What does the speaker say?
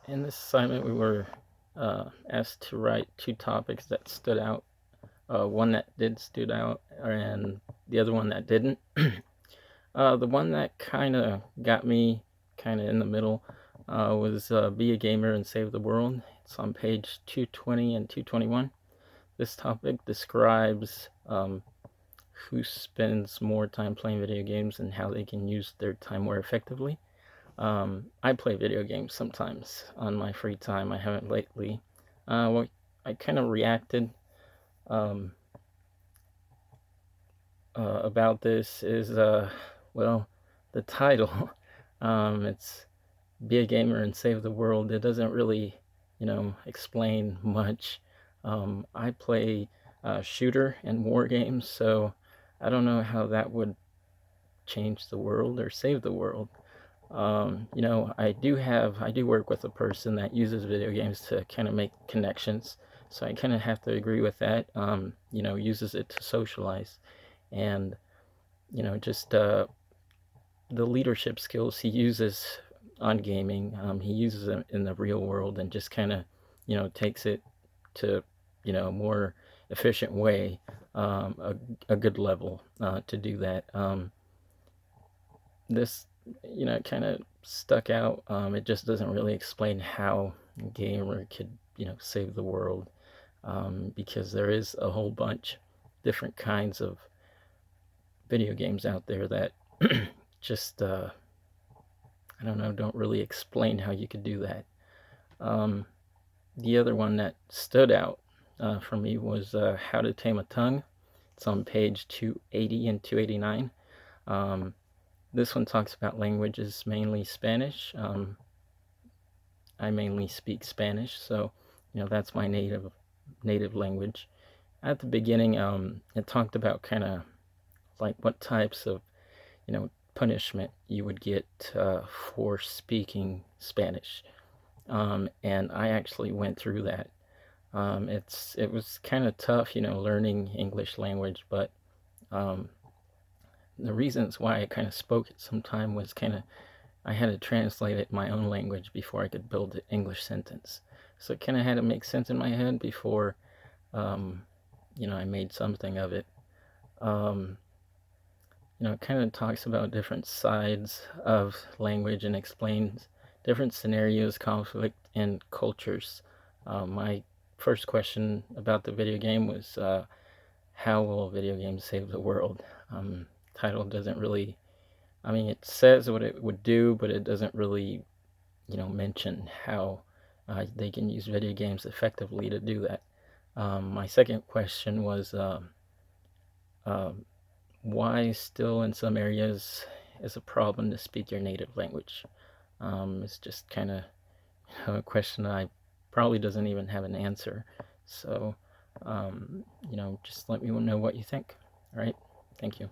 In this assignment, we were asked to write two topics that stood out. One that did stood out, and the other one that didn't. The one that kind of got me kind of in the middle was Be a Gamer and Save the World. It's on page 220 and 221. This topic describes who spends more time playing video games and how they can use their time more effectively. I play video games sometimes on my free time. I haven't lately. What I kind of reacted um, about this is, well, the title. It's Be a Gamer and Save the World. It doesn't really, explain much. I play shooter and war games, so I don't know how that would change the world or save the world. I do work with a person that uses video games to kind of make connections. So I kind of have to agree with that. Uses it to socialize, and just the leadership skills he uses on gaming. He uses them in the real world and just kind of, takes it to, a more efficient way, a good level to do that. This kind of stuck out. It just doesn't really explain how a gamer could save the world, because there is a whole bunch different kinds of video games out there that just I don't know, don't really explain how you could do that. The other one that stood out for me was How to Tame a Tongue. It's on page 280 and 289. This one talks about languages, mainly Spanish. I mainly speak Spanish, so that's my native language. At the beginning, it talked about kind of like what types of punishment you would get for speaking Spanish, and I actually went through that. It was kind of tough, learning English language, but the reasons why I kind of spoke it sometime was I had to translate it in my own language before I could build an English sentence. So it kind of had to make sense in my head before, I made something of it. It kind of talks about different sides of language and explains different scenarios, conflict, and cultures. My first question about the video game was, how will video games save the world? Title doesn't really, it says what it would do, but it doesn't really, mention how they can use video games effectively to do that. My second question was, why still in some areas is a problem to speak your native language? It's just kind of a question that probably doesn't even have an answer. So, just let me know what you think. All right. Thank you.